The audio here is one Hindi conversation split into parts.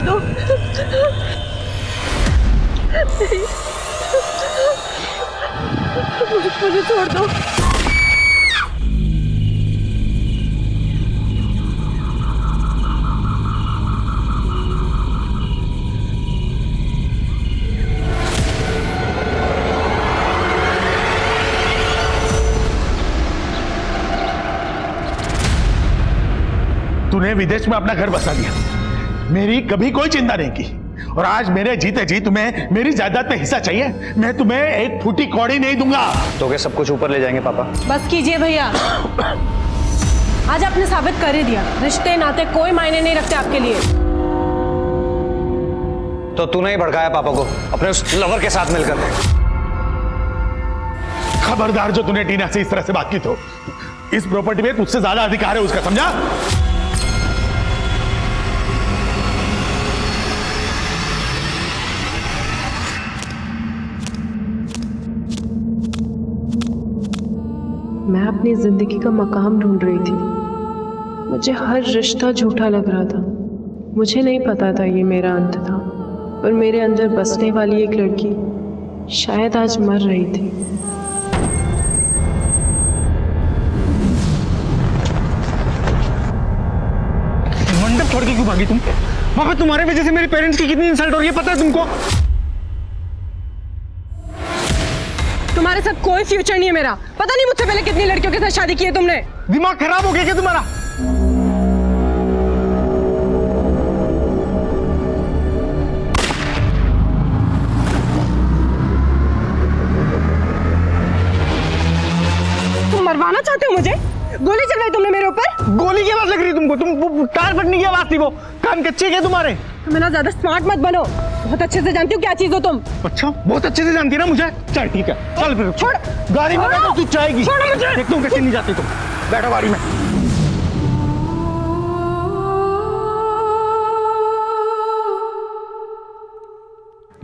दो। मुझे छोड़ दो। तूने विदेश में अपना घर बसा लिया, मेरी कभी कोई चिंता नहीं की, और आज मेरे जीते जी तुम्हें मेरी जायदाद में हिस्सा चाहिए। मैं तुम्हें एक फूटी कौड़ी नहीं दूंगा। तो क्या सब कुछ ऊपर ले जाएंगे पापा? बस कीजिए भैया, आज आपने साबित कर ही दिया, रिश्ते नाते कोई मायने नहीं रखते आपके लिए। तो तूने ही भड़काया पापा को अपने उस लवर के साथ मिलकर। खबरदार, जो तूने टीना से इस तरह से बात की तो इस प्रॉपर्टी में तुझसे ज्यादा अधिकार है उसका, समझा? मैं अपनी जिंदगी का मकाम ढूंढ रही थी, मुझे हर रिश्ता झूठा लग रहा था। मुझे नहीं पता था ये मेरा अंत था, पर मेरे अंदर बसने वाली एक लड़की शायद आज मर रही थी। मंडप छोड़ के क्यों भागी तुम? पापा, तुम्हारे वजह से मेरे पेरेंट्स की कितनी इंसल्ट हो रही है पता है तुमको? तुम्हारे साथ कोई फ्यूचर नहीं है मेरा। पता नहीं मुझसे पहले कितनी लड़कियों के साथ शादी की है तुमने। दिमाग खराब हो गया क्या तुम्हारा? तुम मरवाना चाहते हो मुझे? गोली चलवाई तुमने मेरे ऊपर? गोली की आवाज लग रही है तुमको? तुम कार फटने की आवाज थी वो। कान कच्चे क्या तुम्हारे? तुम ना ज्यादा स्मार्ट मत बनो, बहुत अच्छे से जानती हूँ क्या चीज हो तुम। अच्छा, बहुत अच्छे से जानती है ना मुझे। चल ठीक है, चल फिर छोड़। गाड़ी में बैठो, तू चाहेगी। छोड़ो मुझे। देखता हूँ कैसे नहीं जाती तुम। बैठो गाड़ी में।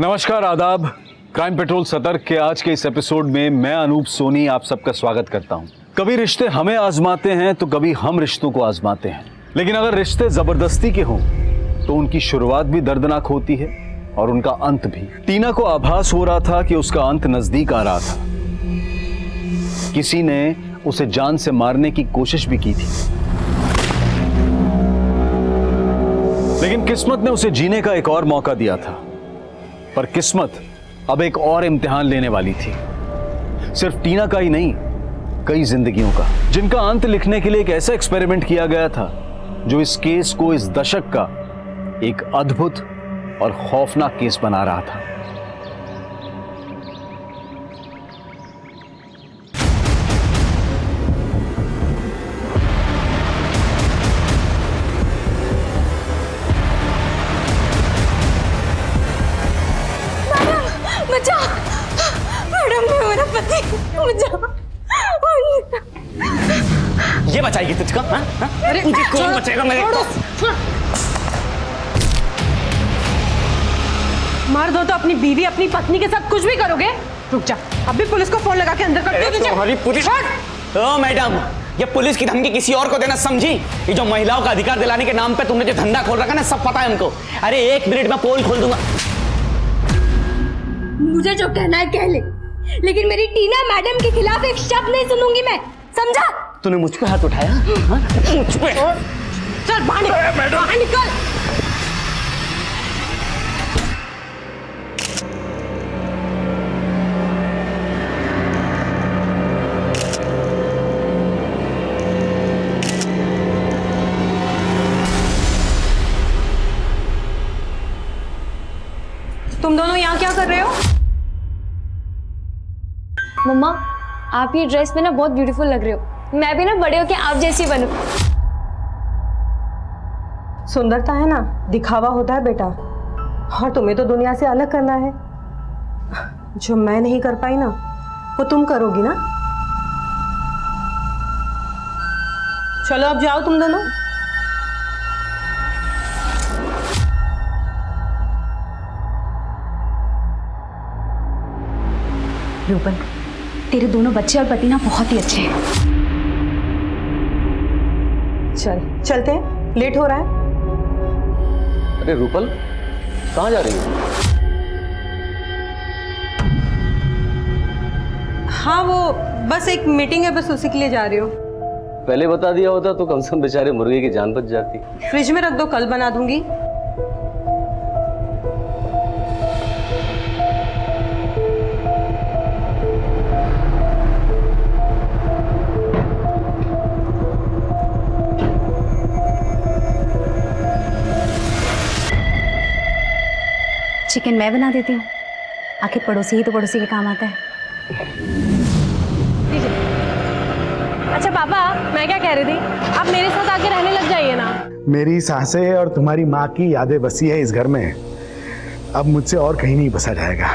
नमस्कार, आदाब। क्राइम पेट्रोल सतर्क के आज के इस एपिसोड में मैं अनूप सोनी आप सबका स्वागत करता हूं। कभी रिश्ते हमें आजमाते हैं तो कभी हम रिश्तों को आजमाते हैं, लेकिन अगर रिश्ते जबरदस्ती के हों तो उनकी शुरुआत भी दर्दनाक होती है और उनका अंत भी। टीना को आभास हो रहा था कि उसका अंत नजदीक आ रहा था। किसी ने उसे जान से मारने की कोशिश भी की थी, लेकिन किस्मत ने उसे जीने का एक और मौका दिया था। पर किस्मत अब एक और इम्तिहान लेने वाली थी, सिर्फ टीना का ही नहीं, कई जिंदगियों का, जिनका अंत लिखने के लिए एक ऐसा एक्सपेरिमेंट किया गया था जो इस केस को इस दशक का एक अद्भुत और खौफनाक केस बना रहा था। बचाओ मैडम, मेरा पति, बचाओ। ये बचाएगी तुझको? हाँ? हाँ? अरे तुझे कौन बचाएगा? मैं मार दो तो अपनी बीवी अपनी पत्नी के साथ कुछ भी करोगे? रुक जा, अभी पुलिस को फोन लगा के अंदर कर दो। तुम्हारी पुलिस? ओ मैडम, ये पुलिस की धमकी किसी और को देना समझी? ये जो महिलाओं का अधिकार दिलाने के नाम पे तुमने जो धंधा खोल रखा ना, सब पता है हमको। अरे 1 मिनट में पोल खोल दूंगा। मुझे जो कहना है कह ले, लेकिन मेरी टीना मैडम के खिलाफ एक शब्द नहीं सुनूंगी मैं, समझा? तूने मुझ पे हाथ उठाया? हाँ? मुझ पे? चल बाहर निकल। तुम दोनों यहाँ क्या कर रहे हो? मम्मा, आप ये ड्रेस में ना बहुत ब्यूटीफुल लग रहे हो। मैं भी ना बड़े होके आप जैसी बनूं। सुंदरता है ना, दिखावा होता है बेटा, और तुम्हें तो दुनिया से अलग करना है। जो मैं नहीं कर पाई ना, वो तुम करोगी ना। चलो अब जाओ तुम दोनों। रूपल, तेरे दोनों बच्चे और पति ना बहुत ही अच्छे हैं। चलते हैं, लेट हो रहा है। अरे रूपल, कहाँ जा रही हो? हाँ वो बस एक मीटिंग है, बस उसी के लिए जा रही हूँ। पहले बता दिया होता तो कम से कम बेचारे मुर्गे की जान बच जाती। फ्रिज में रख दो, कल बना दूंगी। चिकन मैं बना देती हूँ, आखिर पड़ोसी ही तो पड़ोसी के काम आता है। अच्छा पापा, मैं क्या कह रही थी, आप मेरे साथ आके रहने लग जाइए ना। मेरी सासें और तुम्हारी माँ की यादें बसी है इस घर में, अब मुझसे और कहीं नहीं बसा जाएगा।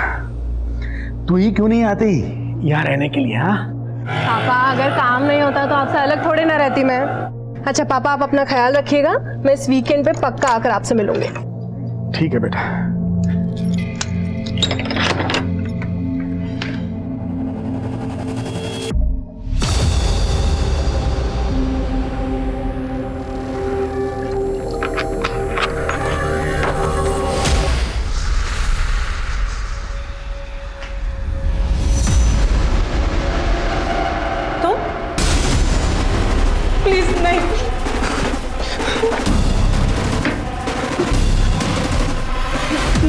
तू ही क्यों नहीं आती यहाँ रहने के लिए? हाँ पापा, अगर काम नहीं होता तो आपसे अलग थोड़ी ना रहती मैं। अच्छा पापा, आप अपना ख्याल रखिएगा, मैं इस वीकेंड पे पक्का आकर आपसे मिलूंगी। ठीक है बेटा। प्लीज नहीं,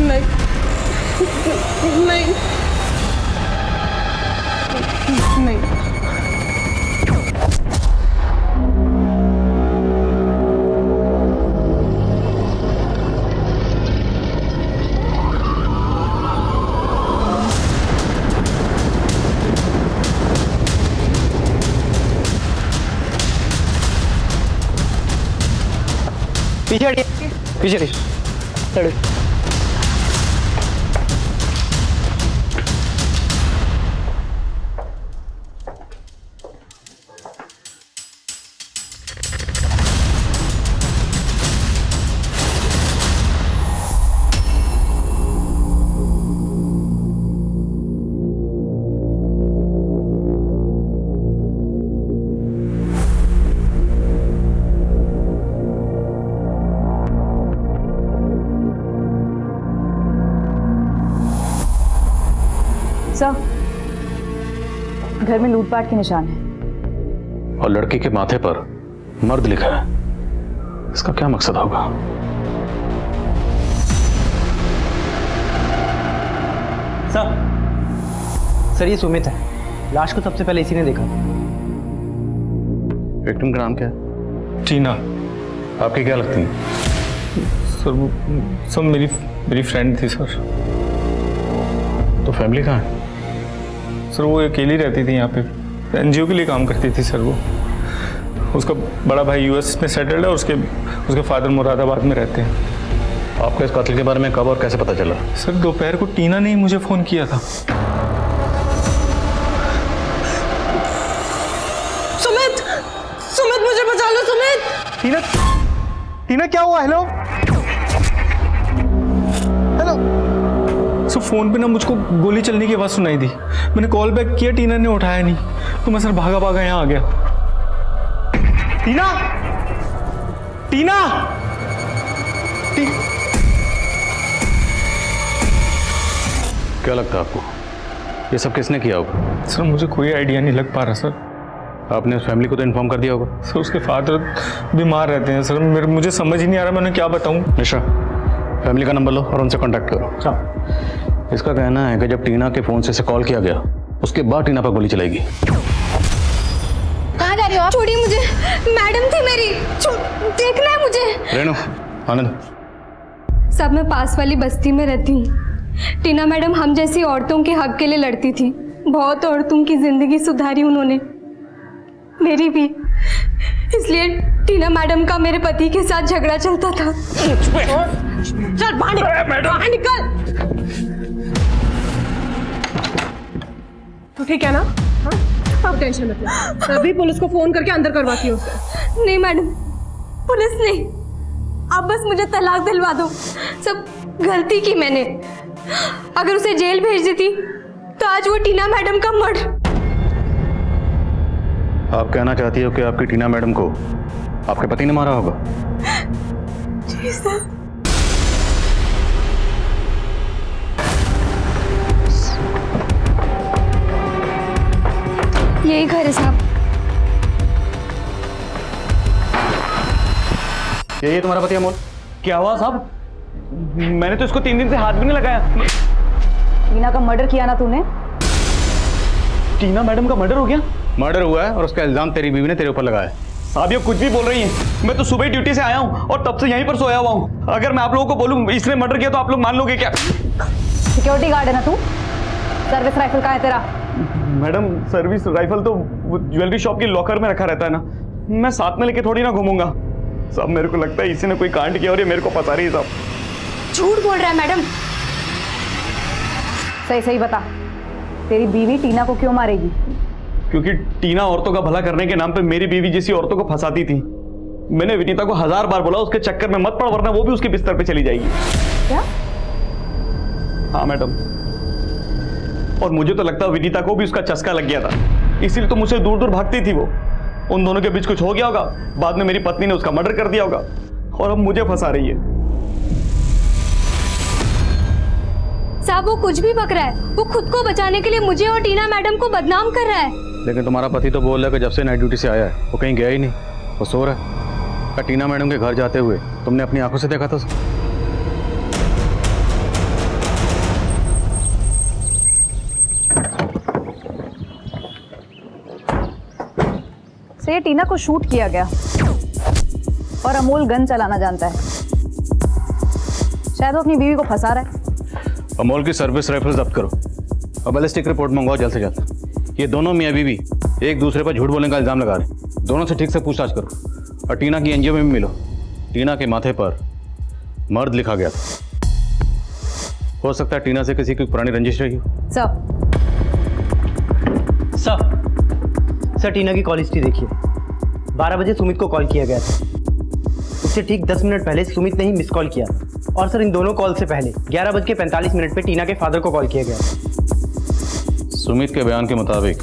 नहीं, नहीं, नहीं। पीछे हटिए, पीछे हटिए। सर, घर में लूटपाट के निशान हैं। और लड़की के माथे पर मर्द लिखा है, इसका क्या मकसद होगा? सर ये सुमित है, लाश को सबसे पहले इसी ने देखा। विक्टिम का नाम क्या है? टीना। आपकी क्या लगती है? सर वो सब मेरी फ्रेंड थी सर। तो फैमिली कहाँ है? सर वो अकेली रहती थी यहाँ पे, एनजीओ के लिए काम करती थी सर वो। उसका बड़ा भाई यूएस में सेटल्ड है और उसके फादर मुरादाबाद में रहते हैं। आपको इस कातिल के बारे में कब और कैसे पता चला? सर दोपहर को टीना ने ही मुझे फ़ोन किया था। सुमित मुझे बचा लो, सुमित। टीना क्या हुआ? Hello hello. सर फ़ोन पे ना मुझको गोली चलने की आवाज़ सुनाई दी। मैंने कॉल बैक किया, टीना ने उठाया नहीं, तो मैं सर भागा यहाँ आ गया। टीना, टीना, क्या लगता है आपको ये सब किसने किया होगा? सर मुझे कोई आइडिया नहीं लग पा रहा सर। आपने उस फैमिली को तो इन्फॉर्म कर दिया होगा? सर उसके फादर बीमार रहते हैं सर, मुझे समझ ही नहीं आ रहा मैं उन्हें क्या बताऊं। मिश्रा, फैमिली का नंबर लो और उनसे कांटेक्ट करो। इसका कहना है कि जब टीना के फोन से कॉल किया गया उसके बाद टीना पर गोली चलेगी। कहाँ जा रही हो आप? छोड़िए मुझे, मैडम थी मेरी, देखना है मुझे। रेणु, आनंद। सब मैं पास वाली बस्ती में रहती हूँ। टीना मैडम हम जैसी औरतों के हक के लिए लड़ती थी। बहुत औरतों की जिंदगी सुधारी उन्होंने, मेरी भी। इसलिए टीना मैडम का मेरे पति के साथ झगड़ा चलता था। चल बाहर निकल। तो ठीक है ना? हाँ, टेंशन मत लो, अभी पुलिस को फोन करके अंदर करवाती हूँ उसे। नहीं मैडम, पुलिस नहीं, आप बस मुझे तलाक दिलवा दो। सब गलती की मैंने। अगर उसे जेल भेज देती तो आज वो टीना मैडम का मर्डर। आप कहना चाहती हो कि आपकी टीना मैडम को आपके पति ने मारा होगा? जी सर। यही घर है साहब। ये तुम्हारा पति अमोल? क्या हुआ साहब? मैंने तो इसको 3 दिन से हाथ भी नहीं लगाया। टीना का मर्डर किया ना तूने? टीना मैडम का मर्डर हो गया? मर्डर हुआ है और उसका इल्जाम तेरी बीवी ने तेरे ऊपर लगाया है। साहब ये कुछ भी बोल रही हैं। मैं तो सुबह ही ड्यूटी से आया हूँ और तब से यहीं पर सोया हुआ हूँ। अगर मैं आप लोगों को बोलूँ इसने मर्डर किया तो आप लोग मान लोगे क्या? सिक्योरिटी गार्ड है ना तू? सर्विस राइफल कहाँ है तेरा? मैडम सर्विस राइफल तो ज्वेलरी शॉप की लॉकर में रखा रहता है ना, मैं साथ में लेके थोड़ी ना घूमूंगा। साहब मेरे को लगता है इसी ने कोई कांड किया और ये मेरे को फंसा रही है। साहब झूठ बोल रहा है मैडम। सही सही बता, तेरी बीवी टीना को क्यों मारेगी? क्योंकि टीना औरतों का भला करने के नाम पे मेरी बीवी जैसी औरतों को फंसाती थी। मैंने विनीता को 1000 बार बोला उसके चक्कर में मत पड़, वरना वो भी उसके बिस्तर पे चली जाएगी। क्या? हाँ मैडम, और मुझे तो लगता है विनीता को भी उसका चस्का लग गया था, इसीलिए तो मुझसे दूर दूर भागती थी वो। उन दोनों के बीच कुछ हो गया होगा, बाद में मेरी पत्नी ने उसका मर्डर कर दिया होगा और अब मुझे फंसा रही है। साहब वो कुछ भी बक रहा है, वो खुद को बचाने के लिए मुझे और टीना मैडम को बदनाम कर रहा है। लेकिन तुम्हारा पति तो बोल रहा है कि जब से नाइट ड्यूटी से आया है वो कहीं गया ही नहीं, वो सो रहा है। क्या टीना मैडम के घर जाते हुए तुमने अपनी आंखों से देखा था उसे? से ये टीना को शूट किया गया और अमोल गन चलाना जानता है। शायद वो अपनी बीवी को फंसा रहा है। अमोल की सर्विस राइफल जब्त करो और बैलिस्टिक रिपोर्ट मंगवाओ जल्द से जल्द। ये दोनों मियाँ बीवी एक दूसरे पर झूठ बोलने का इल्जाम लगा रहे हैं। दोनों से ठीक से पूछताछ करो और टीना की एनजीओ में भी मिलो। टीना के माथे पर मर्द लिखा गया था। हो सकता है टीना से किसी की पुरानी रंजिश रही हो। सर टीना की कॉल हिस्ट्री देखिए। 12 बजे सुमित को कॉल किया गया था, उससे ठीक 10 मिनट पहले सुमित ने ही मिस कॉल किया। और सर इन दोनों कॉल से पहले 11:45 पे टीना के फादर को कॉल किया गया। सुमित के बयान के मुताबिक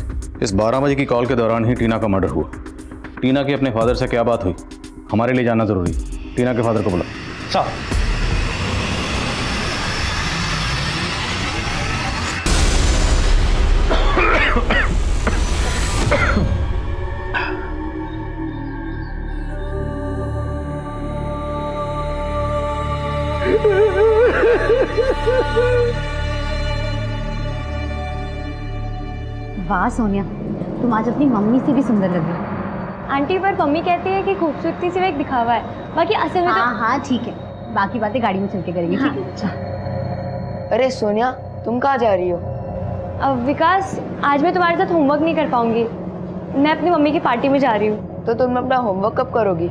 इस 12 बजे की कॉल के दौरान ही टीना का मर्डर हुआ। टीना की अपने फादर से क्या बात हुई हमारे लिए जानना जरूरी है। टीना के फादर को बुला। सर वाह सोनिया, तुम आज अपनी मम्मी से भी सुंदर लग रही हो। आंटी पर मम्मी कहती है कि खूबसूरती सिर्फ एक दिखावा है, बाकी असल में हाँ हाँ ठीक है, बाकी बातें गाड़ी में चल के करेंगे। ठीक है अच्छा। अरे सोनिया तुम कहाँ जा रही हो? अब विकास आज मैं तुम्हारे साथ होमवर्क नहीं कर पाऊंगी, मैं अपनी मम्मी की पार्टी में जा रही हूँ। तो तुम अपना होमवर्क कब करोगी?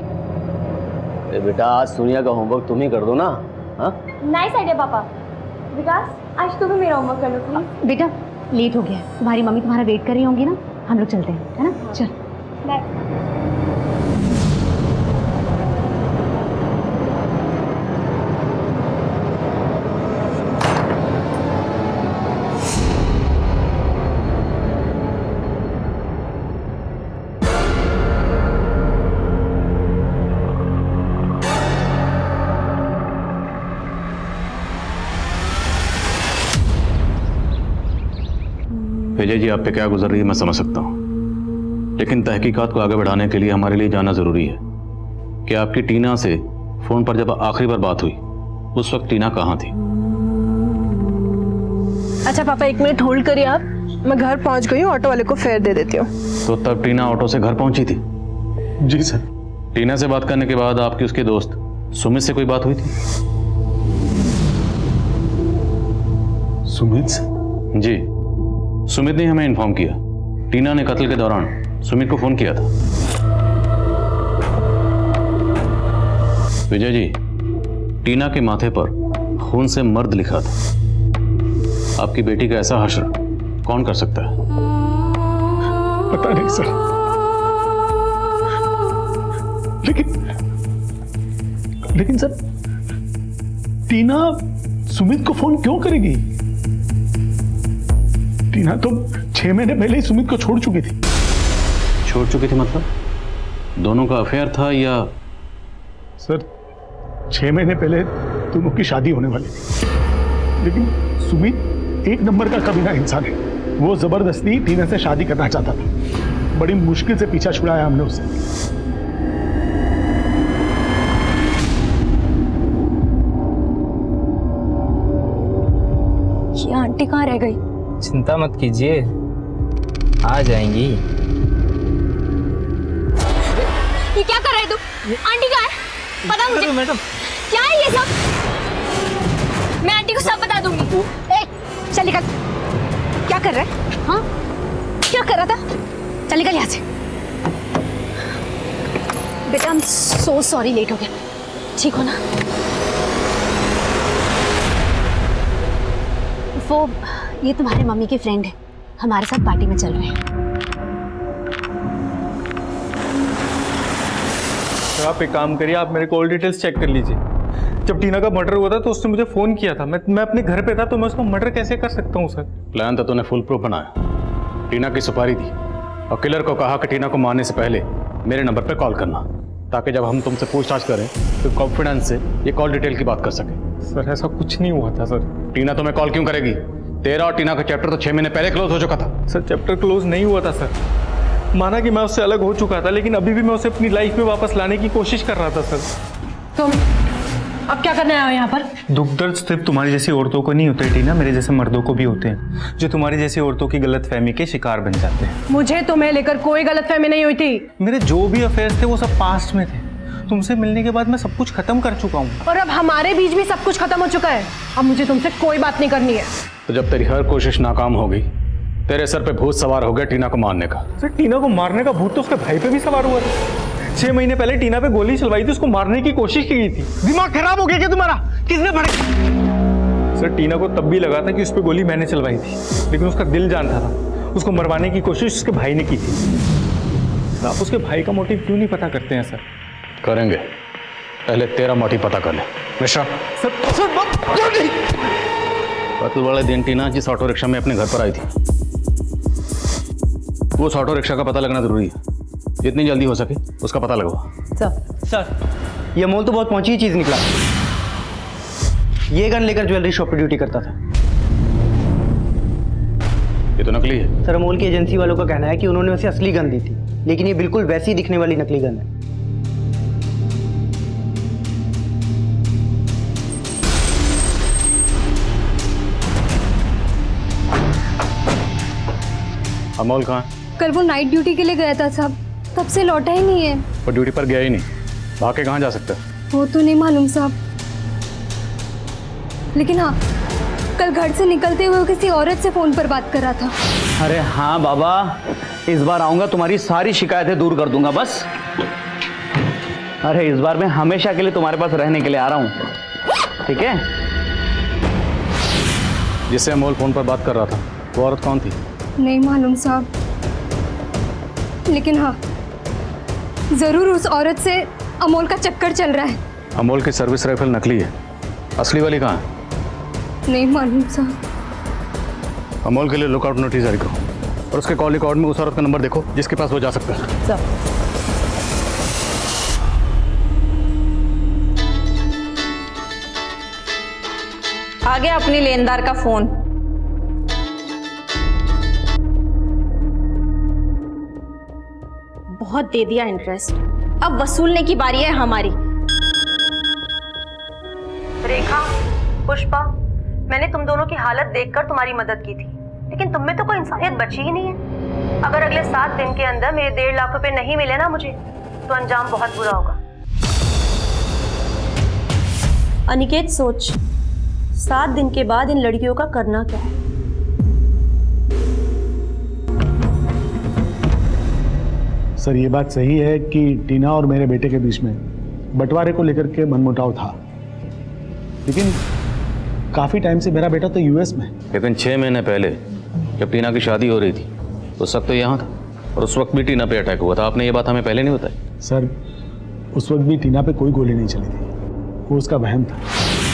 बेटा आज सोनिया का होमवर्क तुम ही कर दो ना। हाँ नाइस आइडिया पापा। विकास आज तू भी मेरा होमवर्क कर लो प्लीज। बेटा लेट हो गया है, तुम्हारी मम्मी तुम्हारा वेट कर रही होंगी ना, हम लोग चलते हैं है ना। चल बाय। विजय जी आप पे क्या गुजर रही है मैं समझ सकता हूँ, लेकिन तहकीकात को आगे बढ़ाने के लिए हमारे लिए जानना जरूरी है कि आपकी टीना से फोन पर जब आखिरी बार बात हुई उस वक्त टीना कहाँ थी? अच्छा पापा 1 मिनट होल्ड करिए आप, मैं घर पहुंच गई हूँ, ऑटो वाले को फेयर दे देती हूँ। तो तब टीना ऑटो से घर पहुंची थी? जी सर। टीना से बात करने के बाद आपकी उसके दोस्त सुमित से कोई बात हुई थी? सुमित से? जी, सुमित ने हमें इन्फॉर्म किया टीना ने कत्ल के दौरान सुमित को फोन किया था। विजय जी, टीना के माथे पर खून से मर्द लिखा था। आपकी बेटी का ऐसा हश्र कौन कर सकता है? पता नहीं सर, लेकिन सर टीना सुमित को फोन क्यों करेगी? टीना तो 6 महीने पहले ही सुमित को छोड़ चुकी थी। छोड़ चुकी थी मतलब? दोनों का अफेयर था या? सर 6 महीने पहले दोनों की शादी होने वाली थी, लेकिन सुमित 1 नंबर का कमीना इंसान है। वो जबरदस्ती टीना से शादी करना चाहता था। बड़ी मुश्किल से पीछा छुड़ाया हमने उससे। ये आंटी कहाँ रह गई? चिंता मत कीजिए, आ जाएंगी। ये क्या कर रहे तू? आंटी कहाँ है? पता मुझे। मैडम क्या है ये सब? मैं आंटी को सब बता दूंगी। ए, चल निकल। क्या कर रहा है? हाँ, क्या कर रहा था? चल निकल यहाँ से। बेटा, I'm so sorry, लेट हो गया। ठीक हो ना? वो ये तुम्हारे मम्मी के फ्रेंड है, हमारे साथ पार्टी में चल रहे हैं। तो आप एक काम करिए, आप मेरे कॉल डिटेल्स चेक कर लीजिए। जब टीना का मर्डर हुआ था तो उसने मुझे फोन किया था। मैं अपने घर पे था, तो मैं उसको मर्डर कैसे कर सकता हूँ सर? प्लान तो तूने फुल प्रूफ बनाया। टीना की सुपारी दी और किलर को कहा कि टीना को मारने से पहले मेरे नंबर पे कॉल करना, ताकि जब हम तुमसे पूछताछ करें तो कॉन्फिडेंस से ये कॉल डिटेल की बात कर सके। सर ऐसा कुछ नहीं हुआ था सर। टीना तुम्हें कॉल क्यों करेगी? तेरा और टीना का चैप्टर तो 6 महीने पहले क्लोज हो चुका था। सर चैप्टर क्लोज नहीं हुआ था सर। माना कि मैं उससे अलग हो चुका था, लेकिन अभी भी मैं उसे अपनी लाइफ में वापस लाने की कोशिश कर रहा था सर। तुम अब क्या करने आए हो यहाँ पर? दुख दर्द सिर्फ तुम्हारी जैसी औरतों को नहीं होते टीना, मेरे जैसे मर्दों को भी होते हैं, जो तुम्हारी जैसी औरतों की गलतफहमी के शिकार बन जाते हैं। मुझे तुम्हें लेकर कोई गलतफहमी नहीं हुई थी। मेरे जो भी अफेयर्स थे वो सब पास्ट में थे। तुमसे मिलने के बाद मैं सब कुछ खत्म कर चुका हूँ। और अब हमारे बीच भी सब कुछ खत्म हो चुका है। अब मुझे तुमसे कोई बात नहीं करनी है। तो जब तेरी हर कोशिश नाकाम हो गई, तेरे सर पे भूत सवार हो गया टीना को मारने का। सर टीना को मारने का भूत तो उसके भाई पे भी सवार हुआ था। 6 महीने पहले टीना पे गोली चलवाई थी, उसको मारने की कोशिश की गई थी। दिमाग खराब हो गया क्या तुम्हारा? किसने पढ़ा? सर टीना को तब भी लगा था कि उस पर गोली मैंने चलवाई थी, लेकिन उसका दिल जानता था। उसको मरवाने की कोशिश उसके भाई ने की थी। सर आप उसके भाई का मोटिव क्यों नहीं पता करते हैं? सर करेंगे, पहले तेरा मोटिव पता कर ले। मिश्रा सर कल वाले दिन टीना जिस ऑटो रिक्शा में अपने घर पर आई थी, वो उस ऑटो रिक्शा का पता लगना जरूरी है। जितनी जल्दी हो सके उसका पता लगवा। सर ये अमोल तो बहुत पहुंची चीज निकला। ये गन लेकर ज्वेलरी शॉप पे ड्यूटी करता था। ये तो नकली है। सर अमोल की एजेंसी वालों का कहना है कि उन्होंने उसे असली गन दी थी, लेकिन ये बिल्कुल वैसी दिखने वाली नकली गन है। अमोल कहाँ है? कल वो नाइट ड्यूटी के लिए गया था साहब, तब से लौटा ही नहीं है। वो ड्यूटी पर गया ही नहीं, भाग के कहाँ जा सकता है? वो तो नहीं मालूम साहब, लेकिन हाँ कल घर से निकलते हुए वो किसी औरत से फोन पर बात कर रहा था। अरे हाँ बाबा, इस बार आऊंगा तुम्हारी सारी शिकायतें दूर कर दूंगा बस। अरे इस बार मैं हमेशा के लिए तुम्हारे पास रहने के लिए आ रहा हूँ, ठीक है? जिससे अमोल फोन पर बात कर रहा था वो औरत कौन थी? नहीं मालूम साहब, लेकिन हाँ जरूर उस औरत से अमोल का चक्कर चल रहा है। अमोल की सर्विस राइफल नकली है, असली वाली कहाँ है? नहीं मालूम साहब। अमोल के लिए लुकआउट नोटिस जारी करो और उसके कॉल रिकॉर्ड में उस औरत का नंबर देखो जिसके पास वो जा सकता है। आ गया अपनी लेनदार का फोन। बहुत दे दिया इंटरेस्ट, अब वसूलने की बारी है हमारी। रेखा, पुष्पा, मैंने तुम दोनों की हालत देखकर तुम्हारी मदद की थी, लेकिन तुम में तो कोई इंसानियत बची ही नहीं है। अगर अगले 7 दिन के अंदर मेरे 1.5 लाख रुपए नहीं मिले ना मुझे, तो अंजाम बहुत बुरा होगा। अनिकेत सोच, 7 दिन के बाद इन लड़कियों का करना क्या है? सर ये बात सही है कि टीना और मेरे बेटे के बीच में बंटवारे को लेकर के मनमुटाव था, लेकिन काफी टाइम से मेरा बेटा तो यूएस में। लेकिन 6 महीने पहले जब टीना की शादी हो रही थी उस वक्त तो यहाँ था, और उस वक्त भी टीना पे अटैक हुआ था। आपने ये बात हमें पहले नहीं बताई। सर उस वक्त भी टीना पे कोई गोली नहीं चली थी, वो उसका वहम था।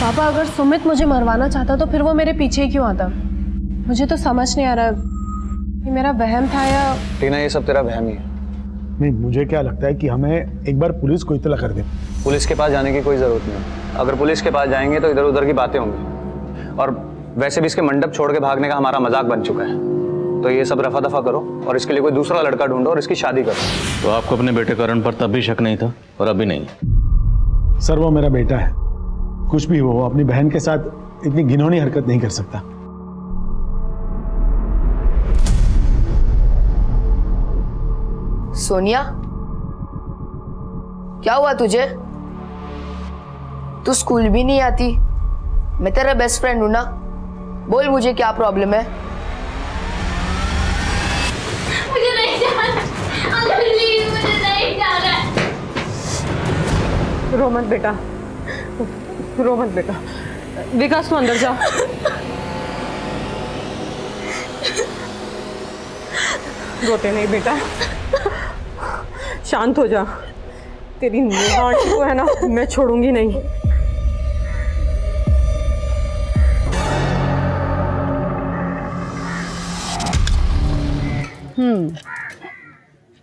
पापा अगर सुमित मुझे मरवाना चाहता तो फिर वो मेरे पीछे क्यों आता? मुझे तो समझ नहीं आ रहा ये मेरा वहम था या... टीना ये सब तेरा वहम ही है। नहीं, मुझे क्या लगता है कि हमें एक बार पुलिस को इत्तला कर दे। पुलिस के पास जाने की कोई जरूरत नहीं। अगर पुलिस के पास जाएंगे तो इधर उधर की बातें होंगी, और वैसे भी इसके मंडप छोड़ के भागने का हमारा मजाक बन चुका है। तो ये सब रफा दफा करो और इसके लिए कोई दूसरा लड़का ढूंढो और इसकी शादी करो। तो आपको अपने बेटे करण पर तब भी शक नहीं था और अभी नहीं? सर वो मेरा बेटा है, कुछ भी हो वो अपनी बहन के साथ इतनी घिनौनी हरकत नहीं कर सकता। सोनिया, क्या हुआ तुझे? तू स्कूल भी नहीं आती, मैं तेरा बेस्ट फ्रेंड हूं ना, बोल मुझे क्या प्रॉब्लम है? मुझे नहीं जाना, अंकल प्लीज मुझे नहीं जाना। रो मत बेटा, रो मत बेटा। विकास तू अंदर जा। रोते नहीं बेटा, शांत हो जा। तेरी नेहा आंटी को है ना मैं छोड़ूंगी नहीं।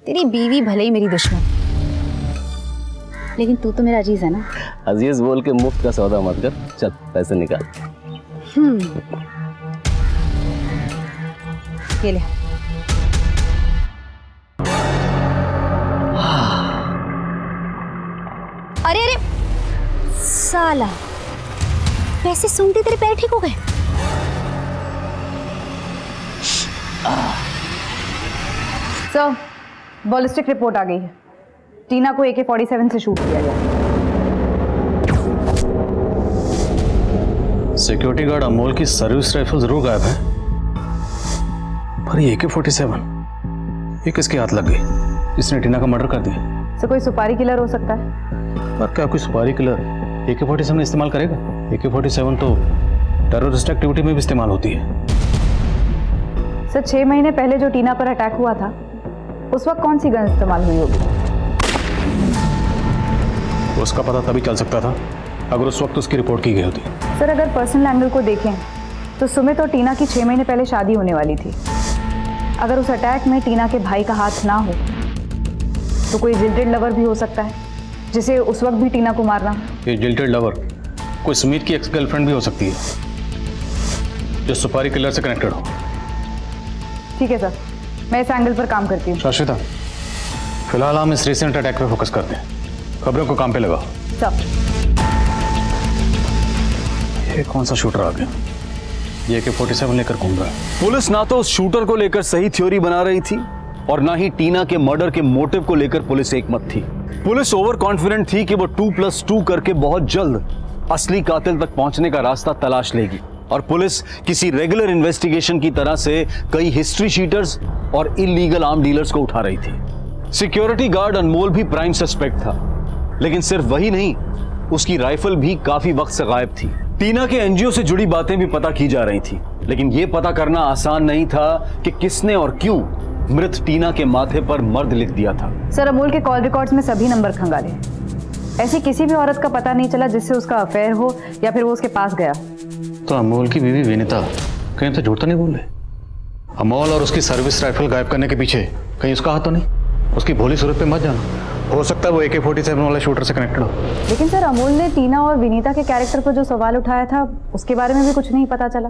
तेरी बीवी भले ही मेरी दुश्मन, लेकिन तू तो मेरा अजीज है ना। अजीज बोल के मुफ्त का सौदा मत कर, चल पैसे निकाल। ये ले। अरे अरे साला, पैसे सूंघते तेरे पैर ठीक हो गए। सर, बॉलिस्टिक रिपोर्ट आ गई है। टीना को AK-47 से शूट किया गया। सिक्योरिटी गार्ड अमोल की सर्विस राइफल जरूर गायब है, पर ये AK-47 ये किसके हाथ लग गई? इसने टीना का मर्डर कर दिया। सर, कोई सुपारी किलर हो सकता है। पर क्या कोई सुपारी किलर AK-47 इस्तेमाल करेगा? AK-47 तो टेररिस्ट एक्टिविटी में भी इस्तेमाल होती है। सर, 6 महीने पहले जो टीना पर अटैक हुआ था, उस वक्त कौन सी गन इस्तेमाल हुई होगी? उसका पता तभी चल सकता था अगर उस वक्त उसकी रिपोर्ट की गई होती। सर, अगर पर्सनल एंगल को देखें तो सुमित और टीना की 6 महीने पहले शादी होने वाली थी। अगर उस अटैक में टीना के भाई का हाथ ना हो तो कोई जिल्टेड लवर भी हो सकता है, जिसे उस वक्त भी टीना को मारना। ये जिल्टेड लवर कोई सुमित की एक्स गर्लफ्रेंड भी हो सकती है जो सुपारी किलर से कनेक्टेड हो। ठीक है सर, मैं इस एंगल पर काम करती हूँ। शाश्विता, फिलहाल हम इस रिसेंट अटैक पे फोकस करते हैं, खबरों को काम पे लगाओ। सर, ये कौन सा शूटर आ गया? ये AK-47 लेकर घूम रहा है। पुलिस ना तो उस शूटर को लेकर सही थ्योरी बना रही थी और ना ही टीना के मर्डर के मोटिव को लेकर पुलिस एकमत थी। पुलिस ओवर कॉन्फिडेंट थी कि वो 2+2 करके बहुत जल्द असली कातिल तक पहुंचने का रास्ता तलाश लेगी, और पुलिस किसी रेगुलर इन्वेस्टिगेशन की तरह से कई हिस्ट्री शीटर्स और इलीगल आर्म डीलर्स को उठा रही थी। सिक्योरिटी गार्ड अनमोल भी प्राइम सस्पेक्ट था, लेकिन सिर्फ वही नहीं, उसकी राइफल भी काफी वक्त से गायब थी। टीना के एनजीओ से जुड़ी बातें भी पता की जा रही थी, लेकिन यह पता करना आसान नहीं था कि किसने और क्यों मृत टीना के माथे पर मर्द लिख दिया था। सर, अमोल के कॉल रिकॉर्ड्स में सभी नंबर खंगाले, ऐसी किसी भी औरत का पता नहीं चला जिससे उसका अफेयर हो या फिर वो उसके पास गया। तो अमोल की बीवी विनीता कहीं तो झूठ तो नहीं बोल रहे? अमोल और उसकी सर्विस राइफल गायब करने के पीछे कहीं उसका हाथ तो नहीं? उसकी भोली सूरत पे मत जाना, हो सकता है वो AK-47 वाले शूटर से कनेक्टेड हो। लेकिन सर, अमोल ने टीना और विनीता के कैरेक्टर पर जो सवाल उठाया था उसके बारे में भी कुछ नहीं पता चला।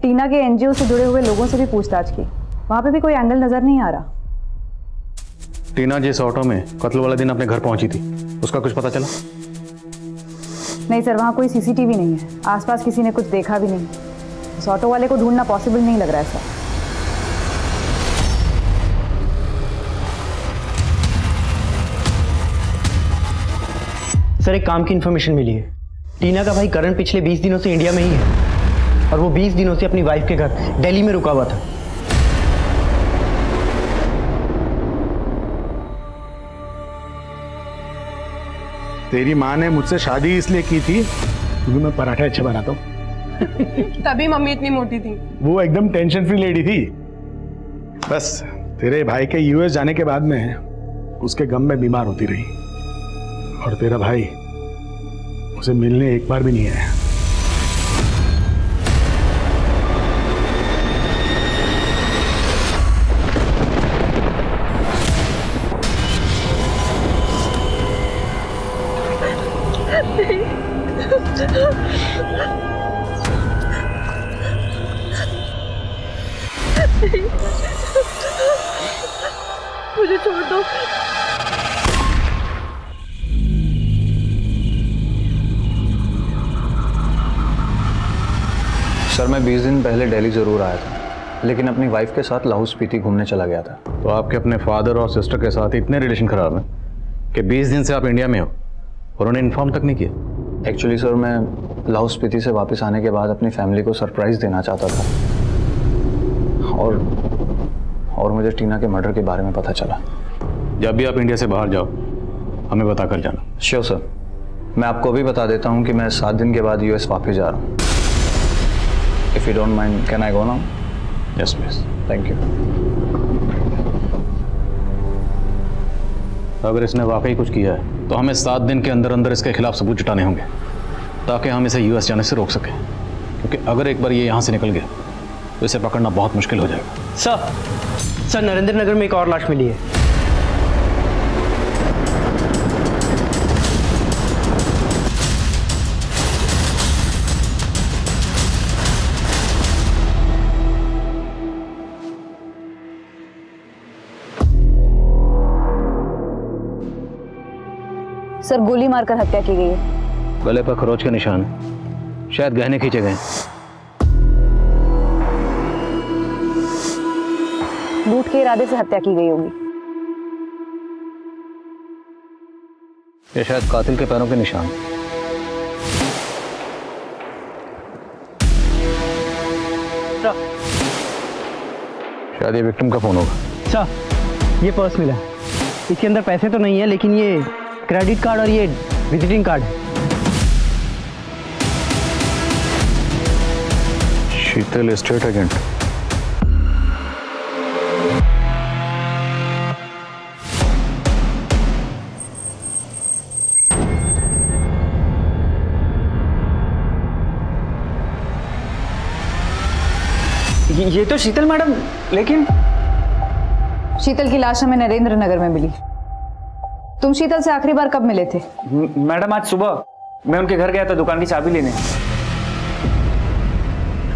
टीना के एनजीओ से जुड़े हुए लोगों से भी पूछताछ की, वहां पे भी कोई एंगल नजर नहीं आ रहा। टीना जिस ऑटो में कत्ल वाले दिन अपने घर पहुंची थी, उसका कुछ पता चला? नहीं सर, वहां कोई CCTV नहीं है, आसपास किसी ने कुछ देखा भी नहीं। उस ऑटो वाले को ढूंढना पॉसिबल नहीं लग रहा है सर। सर, एक काम की इन्फॉर्मेशन मिली है। टीना का भाई करण पिछले 20 दिनों से इंडिया में ही है और वो 20 दिनों से अपनी वाइफ के घर दिल्ली में रुका हुआ था। तेरी माँ ने मुझसे शादी इसलिए की थी क्योंकि मैं पराठे अच्छे बनाता हूँ। तभी मम्मी इतनी मोटी थी। वो एकदम टेंशन फ्री लेडी थी। बस तेरे भाई के US जाने के बाद में उसके गम में बीमार होती रही, और तेरा भाई उसे मिलने एक बार भी नहीं आया। मुझे छोड़ दो। सर मैं 20 दिन पहले दिल्ली जरूर आया था, लेकिन अपनी वाइफ के साथ लाहौल स्पीति घूमने चला गया था। तो आपके अपने फादर और सिस्टर के साथ इतने रिलेशन खराब हैं कि 20 दिन से आप इंडिया में हो और उन्हें इन्फॉर्म तक नहीं किया? एक्चुअली सर मैं लाहौल स्पीति से वापस आने के बाद अपनी फैमिली को सरप्राइज देना चाहता था, और मुझे टीना के मर्डर के बारे में पता चला। जब भी आप इंडिया से बाहर जाओ हमें बता कर जाना। Sure sir. मैं आपको भी बता देता हूँ कि मैं 7 दिन के बाद यूएस वापस जा रहा हूँ। If you don't mind can I go now? Yes please. Thank you. अगर इसने वाकई कुछ किया है तो हमें 7 दिन के अंदर अंदर इसके खिलाफ सबूत जुटाने होंगे ताकि हम इसे यूएस जाने से रोक सकें, क्योंकि अगर एक बार ये यहाँ से निकल गया तो इसे पकड़ना बहुत मुश्किल हो जाएगा। सर नरेंद्र नगर में एक और लाश मिली है। सर गोली मारकर हत्या की गई है। गले पर खरोच के निशान, शायद गहने खींचे गए। लूट के इरादे से हत्या की गई होगी। ये शायद कातिल के पैरों के निशान। शायद ये विक्टिम का फोन होगा। सर ये पर्स मिला। इसके अंदर पैसे तो नहीं है, लेकिन ये क्रेडिट कार्ड और ये विजिटिंग कार्ड है। शीतल स्टेट एजेंट। ये तो शीतल मैडम, लेकिन शीतल की लाश हमें नरेंद्र नगर में मिली। तुम शीतल से आखिरी बार कब मिले थे? मैडम आज सुबह मैं उनके घर गया था दुकान की चाबी लेने।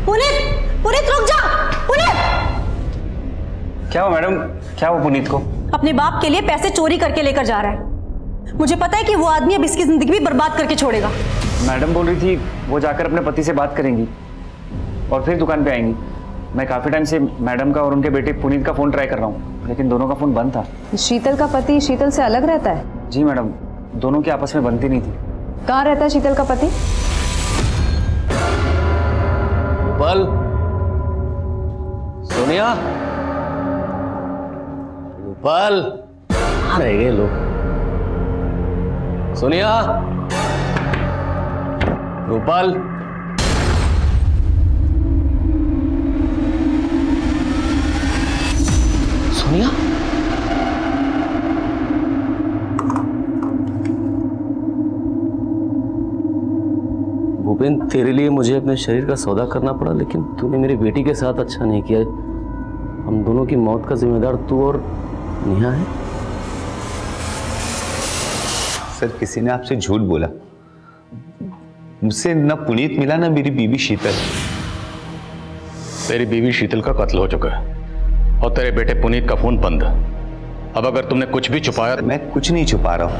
पुनीत रुक जा। पुनीत! क्या हुआ मैडम? क्या हुआ पुनीत को? अपने बाप के लिए पैसे चोरी करके लेकर जा रहा है। मुझे पता है कि वो आदमी अब इसकी जिंदगी भी बर्बाद करके छोड़ेगा। मैडम बोल रही थी वो जाकर अपने पति से बात करेंगी और फिर दुकान पे आएंगी। मैं काफी टाइम से मैडम का और उनके बेटे पुनीत का फोन ट्राई कर रहा हूँ, लेकिन दोनों का फोन बंद था। शीतल का पति शीतल से अलग रहता है? जी मैडम, दोनों की आपस में बनती नहीं थी। कहाँ रहता है शीतल का पति? रूपल, सोनिया, रूपल, कहाँ रह गए लोग? सोनिया, रूपल, सोनिया, भूपेन, तेरे लिए मुझे अपने शरीर का सौदा करना पड़ा, लेकिन तूने मेरी बेटी के साथ अच्छा नहीं किया। हम दोनों की मौत का जिम्मेदार तू और नेहा है। सर किसी ने आपसे झूठ बोला। मुझसे न पुनीत मिला न मेरी बीवी शीतल। तेरी बीवी शीतल का कत्ल हो चुका है और तेरे बेटे पुनीत का फोन बंद। अब अगर तुमने कुछ भी छुपाया। मैं कुछ नहीं छुपा रहा हूं।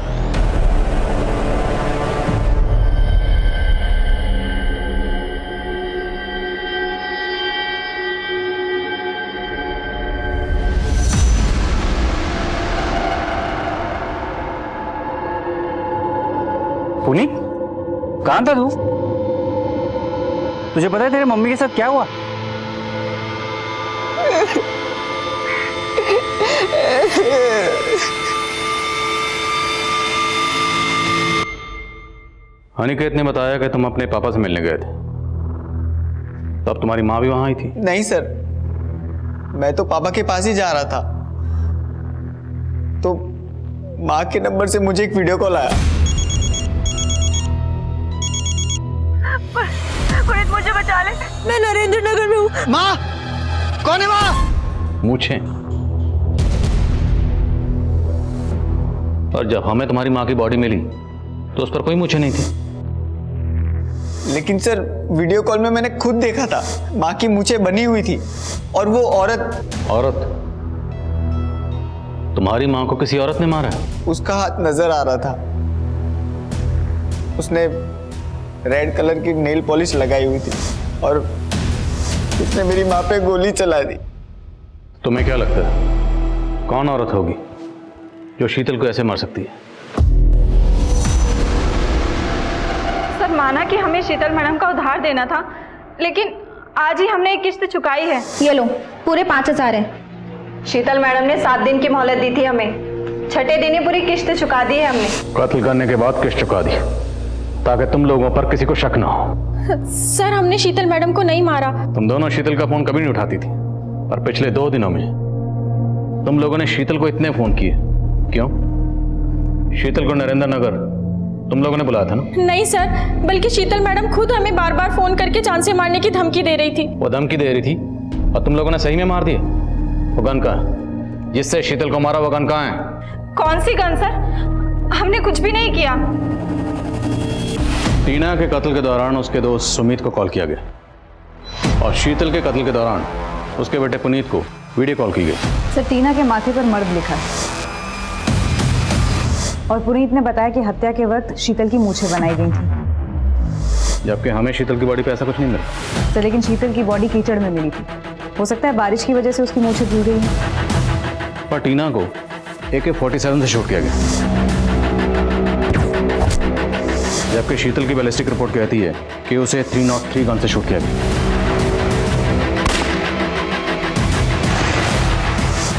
पुनीत, कहाँ था तू? तुझे पता है तेरे मम्मी के साथ क्या हुआ? अनिकेत ने बताया कि तुम अपने पापा से मिलने गए थे, तब तुम्हारी माँ भी वहां आई थी? नहीं सर, मैं तो पापा के पास ही जा रहा था, तो माँ के नंबर से मुझे एक वीडियो कॉल आया। पुनीत मुझे बचा ले, मैं नरेंद्र नगर में हूँ। माँ, कौन है माँ? मूछें। और जब हमें तुम्हारी माँ की बॉडी मिली तो उस पर कोई मूछें नहीं थी। लेकिन सर वीडियो कॉल में मैंने खुद देखा था, माँ की मूछें बनी हुई थी और वो औरत तुम्हारी माँ को किसी औरत ने मारा है? उसका हाथ नजर आ रहा था। उसने रेड कलर की नेल पॉलिश लगाई हुई थी और उसने मेरी माँ पे गोली चला दी। तुम्हें क्या लगता है कौन औरत होगी जो शीतल को ऐसे मार सकती है? सर माना कि हमें शीतल मैडम का उधार देना था, लेकिन आज ही हमने एक किस्त चुकाई है। ये लो, पूरे 5,000 है। शीतल मैडम ने 7 दिन की मोहलत दी थी हमें, छठे दिन ही पूरी किस्त चुका दी है हमने। कत्ल करने के बाद किस्त चुका दी ताकि तुम लोगों पर किसी को शक ना हो। सर हमने शीतल मैडम को नहीं मारा। तुम दोनों शीतल का फोन कभी नहीं उठाती थी, पर पिछले 2 दिनों में तुम लोगों ने शीतल को इतने फोन किए क्यों? शीतल को नरेंद्र नगर तुम लोगों ने बुलाया था ना? नहीं सर, बल्कि शीतल मैडम खुद हमें बार बार फोन करके जान से मारने की धमकी दे रही थी। वो धमकी दे रही थी और तुम लोगों ने सही में मार दिया? वो गन कहाँ है जिससे शीतल को मारा? वो गन कहाँ है? कौन सी गन सर? हमने कुछ भी नहीं किया। टीना के कत्ल के दौरान उसके दोस्त सुमित को कॉल किया गया और शीतल के कत्ल के दौरान उसके बेटे पुनीत को वीडियो कॉल की गई। सर टीना के माथे पर मर्द लिखा है और पुनीत ने बताया कि हत्या के वक्त शीतल की मूछें बनाई गई थी, जबकि हमें शीतल की बॉडी पे ऐसा कुछ नहीं मिला। सर लेकिन शीतल की बॉडी कीचड़ में मिली थी। हो सकता है बारिश की वजह से उसकी मूछें धुल गई हैं। पर टीना को AK-47 से शूट किया गया, जबकि शीतल की बैलिस्टिक रिपोर्ट कहती है कि उसे 303 गन से शूट किया गया।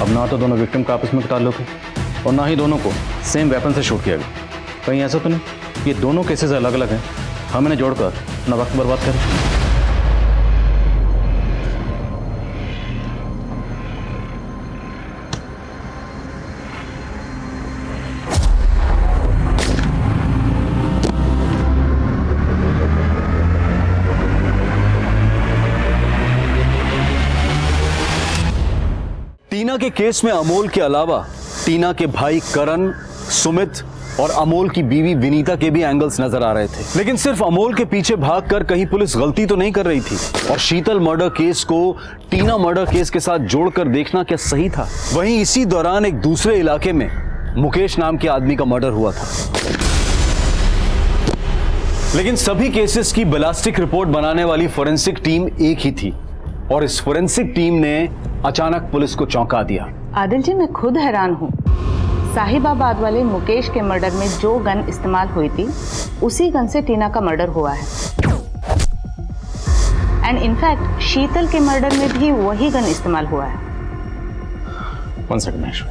अब ना तो दोनों विक्टिम का आपस में ताल्लुक है और ना ही दोनों को सेम वेपन से शूट किया गया। कहीं ऐसा तो नहीं ये दोनों केसेस अलग अलग हैं, हम इन्हें जोड़कर अपना वक्त बर्बाद करें? टीना के केस में अमोल के अलावा टीना के भाई करण, सुमित और अमोल की बीवी विनीता के भी एंगल्स नजर आ रहे थे, लेकिन सिर्फ अमोल के पीछे भागकर कहीं पुलिस गलती तो नहीं कर रही थी और शीतल मर्डर केस को टीना मर्डर केस के साथ जोड़कर देखना क्या सही था? वहीं इसी दौरान एक दूसरे इलाके में मुकेश नाम के आदमी का मर्डर हुआ था, लेकिन सभी केसेस की बैलिस्टिक रिपोर्ट बनाने वाली फोरेंसिक टीम एक ही थी और इस फोरेंसिक टीम ने अचानक पुलिस को चौंका दिया। आदिल जी मैं खुद हैरान हूँ, साहिबाबाद वाले मुकेश के मर्डर में जो गन इस्तेमाल हुई थी उसी गन से टीना का मर्डर हुआ है एंड इनफैक्ट शीतल के मर्डर में भी वही गन इस्तेमाल हुआ है। 1 सेकंड महेश्वर,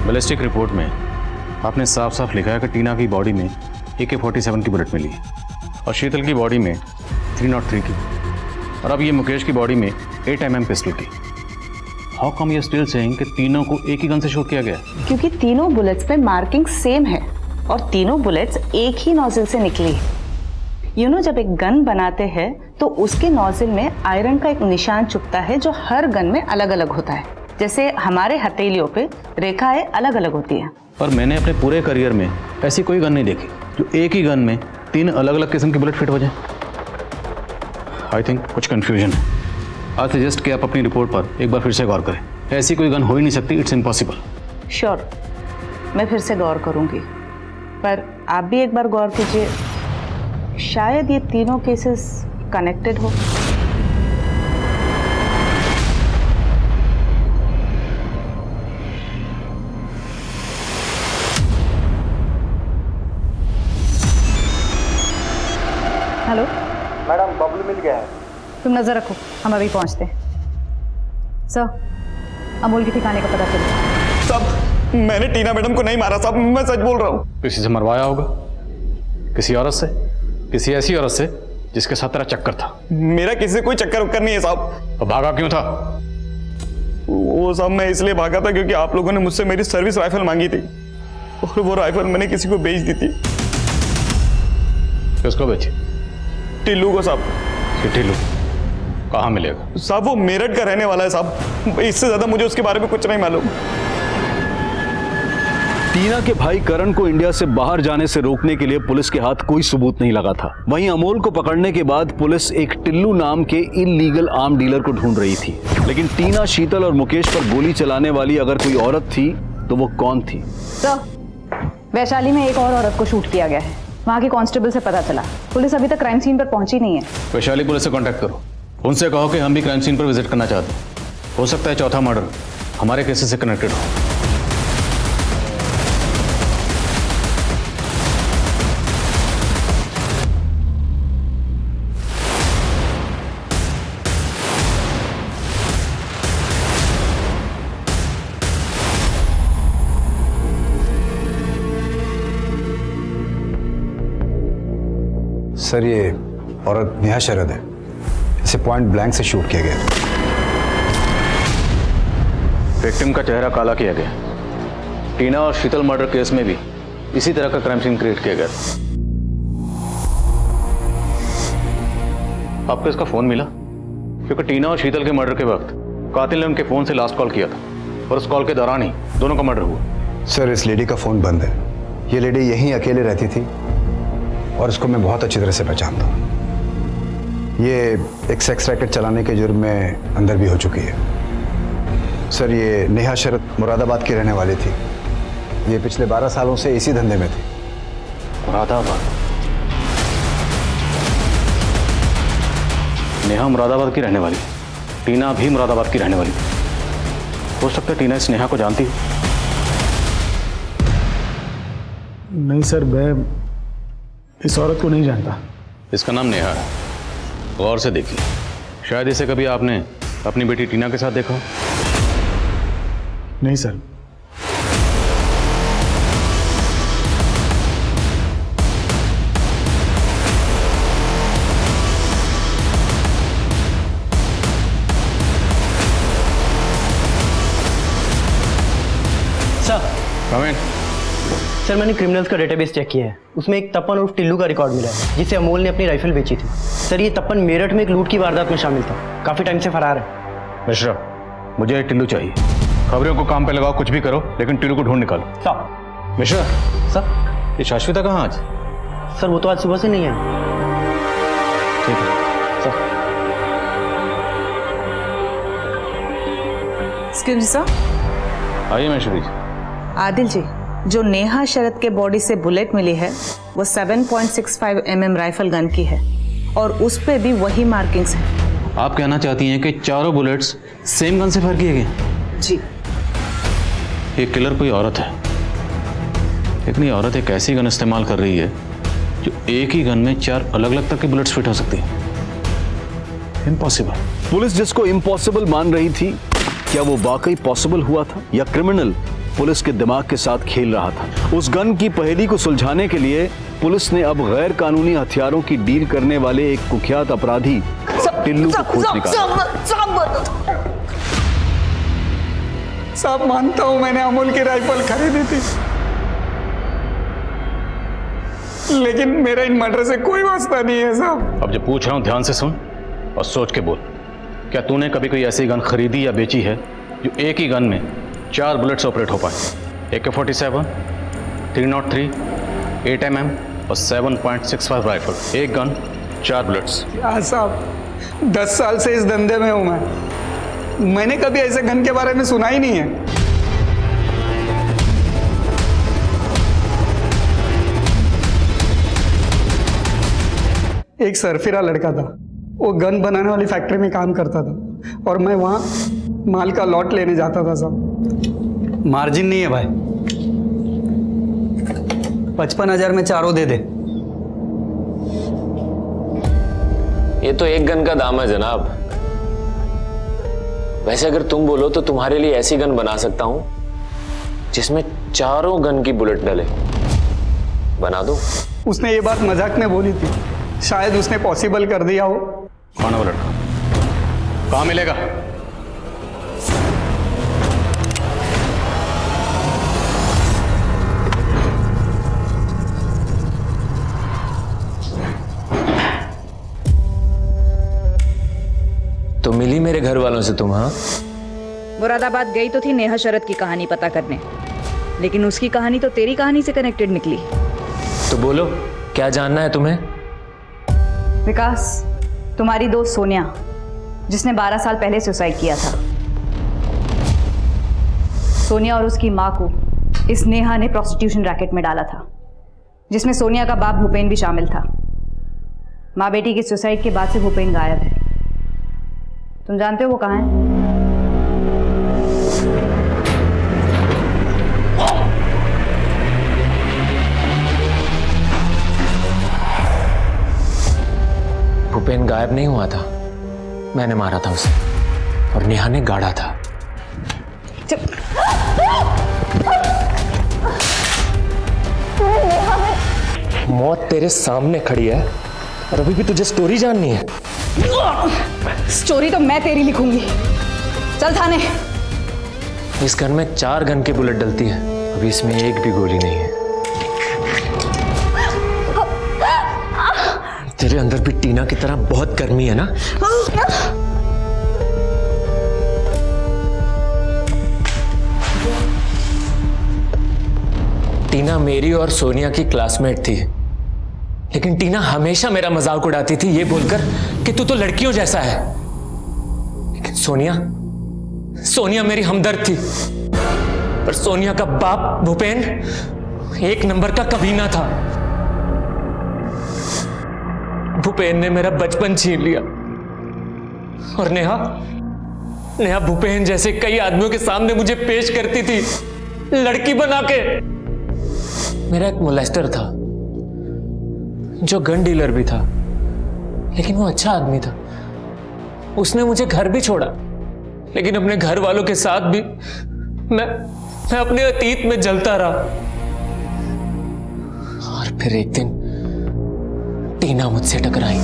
बैलिस्टिक रिपोर्ट में आपने साफ साफ लिखा है कि टीना की बॉडी में AK-47 की बुलेट मिली है और शीतल की बॉडी में 303 की, और अब ये मुकेश की बॉडी में 8mm पिस्टल की। How come you still saying कि तीनों को एक ही गन से शूट किया गया? क्योंकि तीनों बुलेट्स पे मार्किंग सेम है और तीनों बुलेट्स एक ही नोजल से निकली है। जब एक गन बनाते हैं तो उसके नोजल में आयरन का एक निशान चुभता है जो हर गन में अलग अलग होता है, जैसे हमारे हथेलियों पे रेखाएं अलग अलग होती हैं। पर मैंने अपने पूरे करियर में ऐसी कोई गन नहीं देखी जो एक ही गन में 3 अलग अलग किस्म की बुलेट फिट हो जाए। आई थिंक कुछ कंफ्यूजन है। आई सजेस्ट कि आप अपनी रिपोर्ट पर एक बार फिर से गौर करें। ऐसी कोई गन हो ही नहीं सकती, इट्स इम्पॉसिबल। श्योर, मैं फिर से गौर करूंगी, पर आप भी एक बार गौर कीजिए, शायद ये तीनों केसेस कनेक्टेड हो। हेलो मैडम, बबलू मिल गया है। तुम नजर रखो, हम अभी पहुंचते हैं। सर अमोल के ठिकाने का पता चलो। साहब मैंने टीना मैडम को नहीं मारा साहब, मैं सच बोल रहा हूँ। किसी से मरवाया होगा, किसी औरत से, किसी ऐसी औरत से जिसके साथ तेरा चक्कर था। मेरा किसी से कोई चक्कर उक्कर नहीं है साहब। तो भागा क्यों था? वो साहब मैं इसलिए भागा था क्योंकि आप लोगों ने मुझसे मेरी सर्विस राइफल मांगी थी और वो राइफल मैंने किसी को बेच दी थी। किसको बेची? टिल्लू को साहब। टिल्लू कहाँ मिलेगा? साहब वो मेरठ का रहने वाला है साहब, इससे ज्यादा मुझे उसके बारे में कुछ नहीं मालूम। टीना के भाई करण को इंडिया से बाहर जाने से रोकने के लिए पुलिस के हाथ कोई सबूत नहीं लगा था। वहीं अमोल को पकड़ने के बाद पुलिस एक टिल्लू नाम के इल्लीगल आर्म डीलर को ढूंढ रही थी। लेकिन टीना, शीतल और मुकेश पर गोली चलाने वाली अगर कोई औरत थी तो वो कौन थी? वैशाली में एक और औरत को शूट किया गया है, वहाँ के कांस्टेबल से पता चला। पुलिस अभी तक क्राइम सीन पर पहुंची नहीं है। वैशाली पुलिस से कांटेक्ट करो, उनसे कहो कि हम भी क्राइम सीन पर विजिट करना चाहते हैं। हो सकता है चौथा मर्डर हमारे केसेस से कनेक्टेड हो। सर, ये औरत नेहा शरद है। इसे पॉइंट ब्लैंक से शूट किया गया। विक्टिम का चेहरा काला किया गया। टीना और शीतल मर्डर केस में भी इसी तरह का क्राइम सीन क्रिएट किया गया। आपको इसका फोन मिला? क्योंकि टीना और शीतल के मर्डर के वक्त कातिल ने उनके फोन से लास्ट कॉल किया था और उस कॉल के दौरान ही दोनों का मर्डर हुआ। सर, इस लेडी का फोन बंद है। ये लेडी यहीं अकेले रहती थी और इसको मैं बहुत अच्छी तरह से पहचानता हूँ। ये एक सेक्स रैकेट चलाने के जुर्म में अंदर भी हो चुकी है। सर, ये नेहा शरद मुरादाबाद की रहने वाली थी। ये पिछले 12 सालों से इसी धंधे में थी। मुरादाबाद? नेहा मुरादाबाद की रहने वाली, टीना भी मुरादाबाद की रहने वाली। हो सकता है टीना इस नेहा को जानती हो। नहीं सर, मैं इस औरत को नहीं जानता। इसका नाम नेहा है। गौर से देखिए, शायद इसे कभी आपने अपनी बेटी टीना के साथ देखा हो। नहीं सर। सर, मैंने क्रिमिनल्स का डेटाबेस चेक किया है। उसमें एक तपन उर्फ टिल्लू का रिकॉर्ड मिला है, जिसे अमोल ने अपनी राइफल बेची थी। सर, ये तपन मेरठ में एक लूट की वारदात में शामिल था। काफी टाइम से फरार है। मिश्रा, मुझे एक टिल्लू चाहिए। खबरों को काम पे लगाओ, कुछ भी करो, लेकिन टिल्लू को ढूंढ निकालो। सर। मिश्रा। सर। ये शाश्विता कहाँ आज? सर, वो तो आज सुबह से नहीं है। ठीक है सर। आइए महेश्वरी। आदिल जी, जो नेहा शरद के बॉडी से बुलेट मिली है वो 7.65 mm राइफल गन की है और उस पे भी वही मार्किंग्स हैं। आप कहना चाहती हैं कि चारों बुलेट्स सेम गन से फायर किए गए? जी। ये किलर कोई औरत है, लेकिन ये औरत एक ऐसी गन इस्तेमाल कर रही है जो एक ही गन में 4 अलग अलग तरह के बुलेट्स फिट हो सकती है। इम्पॉसिबल। पुलिस जिसको इम्पॉसिबल मान रही थी, क्या वो वाकई पॉसिबल हुआ था या क्रिमिनल पुलिस के दिमाग के साथ खेल रहा था? उस गन की पहेली को सुलझाने के लिए पुलिस ने अब गैर कानूनी हथियारों की डील करने वाले एक कुख्यात अपराधी टिल्लू को खोज निकाला। साहब, मानता हूं मैंने अमोल की राइफल खरीदी थी, लेकिन मेरा इन मर्डर से कोई वास्ता नहीं है साहब। अब जो पूछ रहा हूं ध्यान से सुन और सोच के बोल। क्या तूने कभी कोई ऐसी गन खरीदी या बेची है जो एक ही गन में 4 बुलेट्स ऑपरेट हो पाए? AK-47, 303, 8 mm और 7.65 राइफल। एक गन, 4 बुलेट्स। क्या साहब, 10 साल से इस धंधे में हूं मैंने कभी ऐसे गन के बारे में सुना ही नहीं है। एक सरफिरा लड़का था, वो गन बनाने वाली फैक्ट्री में काम करता था और मैं वहां माल का लॉट लेने जाता था साहब। मार्जिन नहीं है भाई। 55,000 में चारों दे दे। ये तो एक गन का दाम है जनाब। वैसे अगर तुम बोलो तो तुम्हारे लिए ऐसी गन बना सकता हूं जिसमें चारों गन की बुलेट डले। बना दो। उसने ये बात मजाक में बोली थी, शायद उसने पॉसिबल कर दिया हो। कौन है वो लड़का? कहां मिलेगा? तो मिली मेरे घर वालों से तुम? हाँ, मुरादाबाद गई तो थी नेहा शरद की कहानी पता करने, लेकिन उसकी कहानी तो तेरी कहानी से कनेक्टेड निकली। तो बोलो, क्या जानना है तुम्हें? विकास, तुम्हारी दोस्त सोनिया, जिसने 12 साल पहले सुसाइड किया था, सोनिया और उसकी मां को इस नेहा ने प्रोस्टिट्यूशन रैकेट में डाला था, जिसमें सोनिया का बाप भूपेन भी शामिल था। माँ बेटी की सुसाइड के बाद से भूपेन गायब है। तुम जानते हो वो कहाँ है? भूपेन गायब नहीं हुआ था, मैंने मारा था उसे और नेहा ने गाड़ा था। मौत तेरे सामने खड़ी है और अभी भी तुझे स्टोरी जाननी है? स्टोरी तो मैं तेरी लिखूंगी। चल थाने। इस गन में 4 गन की बुलेट डलती है, अभी इसमें एक भी गोली नहीं है। तेरे अंदर भी टीना की तरह बहुत गर्मी है ना? टीना मेरी और सोनिया की क्लासमेट थी, लेकिन टीना हमेशा मेरा मजाक उड़ाती थी ये बोलकर कि तू तो लड़कियों जैसा है। लेकिन सोनिया मेरी हमदर्द थी, पर सोनिया का बाप भूपेन एक नंबर का कमीना था। भूपेन ने मेरा बचपन छीन लिया और नेहा भूपेन जैसे कई आदमियों के सामने मुझे पेश करती थी लड़की बना के। मेरा एक मोलेस्टर था जो गन डीलर भी था, लेकिन वो अच्छा आदमी था। उसने मुझे घर भी छोड़ा, लेकिन अपने घर वालों के साथ भी मैं अपने अतीत में जलता रहा। और फिर एक दिन टीना मुझसे टकराई।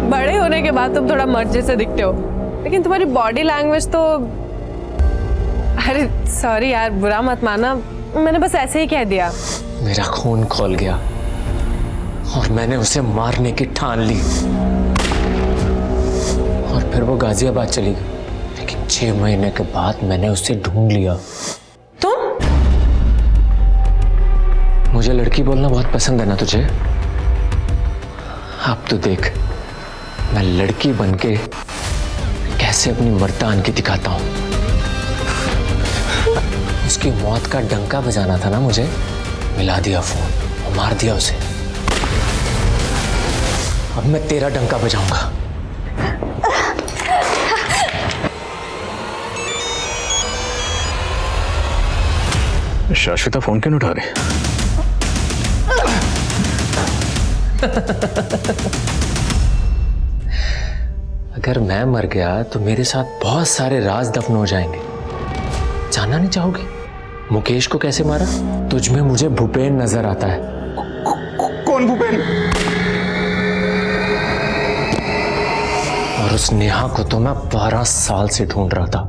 बड़े होने के बाद तुम थोड़ा मर्द जैसे दिखते हो, लेकिन तुम्हारी बॉडी लैंग्वेज तो... अरे सॉरी यार, बुरा मत माना, मैंने बस ऐसे ही कह दिया। मेरा खून खौल गया और मैंने उसे मारने की ठान ली और फिर वो गाजियाबाद चली गई। लेकिन 6 महीने के बाद मैंने उसे ढूंढ लिया। तुम? मुझे लड़की बोलना बहुत पसंद है ना तुझे? अब तो देख मैं लड़की बनके कैसे अपनी मर्दानगी दिखाता हूं। उसकी मौत का डंका बजाना था ना मुझे, मिला दिया फोन और मार दिया उसे। अब मैं तेरा डंका बजाऊंगा। शाश्विता फोन क्यों नहीं उठा रही? अगर मैं मर गया तो मेरे साथ बहुत सारे राज दफन हो जाएंगे। जानना नहीं चाहोगे मुकेश को कैसे मारा? तुझ में मुझे भूपेन नजर आता है। कौन भूपेन? और उस नेहा को तो मैं 12 साल से ढूंढ रहा था।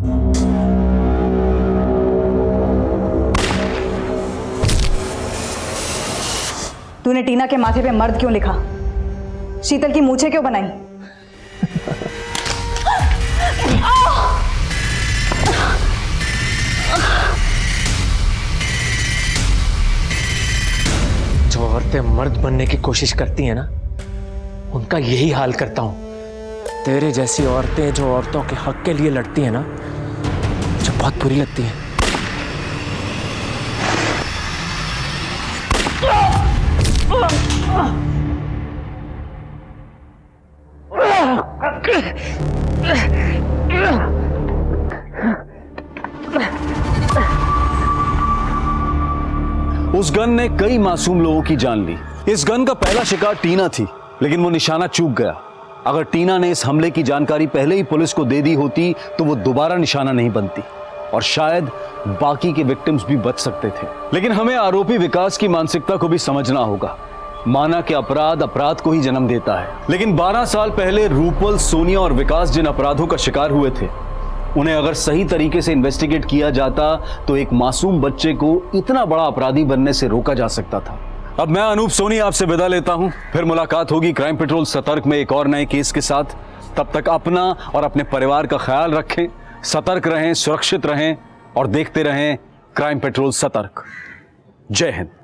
तूने टीना के माथे पे मर्द क्यों लिखा? शीतल की मूछें क्यों बनाई? जो औरतें मर्द बनने की कोशिश करती हैं ना, उनका यही हाल करता हूं। तेरे जैसी औरतें जो औरतों के हक के लिए लड़ती हैं ना, मुझे बहुत बुरी लगती हैं। उस गन ने कई मासूम लोगों की जान ली। इस गन का पहला शिकार टीना थी, लेकिन वो निशाना चूक गया। अगर टीना ने इस हमले की जानकारी पहले ही पुलिस को दे दी होती तो वो दोबारा निशाना नहीं बनती और शायद बाकी के विक्टिम्स भी बच सकते थे। लेकिन हमें आरोपी विकास की मानसिकता को भी समझना होगा। माना कि अपराध अपराध को ही जन्म देता है, लेकिन 12 साल पहले रूपल, सोनिया और विकास जिन अपराधों का शिकार हुए थे, उन्हें अगर सही तरीके से इन्वेस्टिगेट किया जाता तो एक मासूम बच्चे को इतना बड़ा अपराधी बनने से रोका जा सकता था। अब मैं अनूप सोनी आपसे विदा लेता हूं, फिर मुलाकात होगी क्राइम पेट्रोल सतर्क में एक और नए केस के साथ। तब तक अपना और अपने परिवार का ख्याल रखें, सतर्क रहें, सुरक्षित रहें और देखते रहें क्राइम पेट्रोल सतर्क। जय हिंद।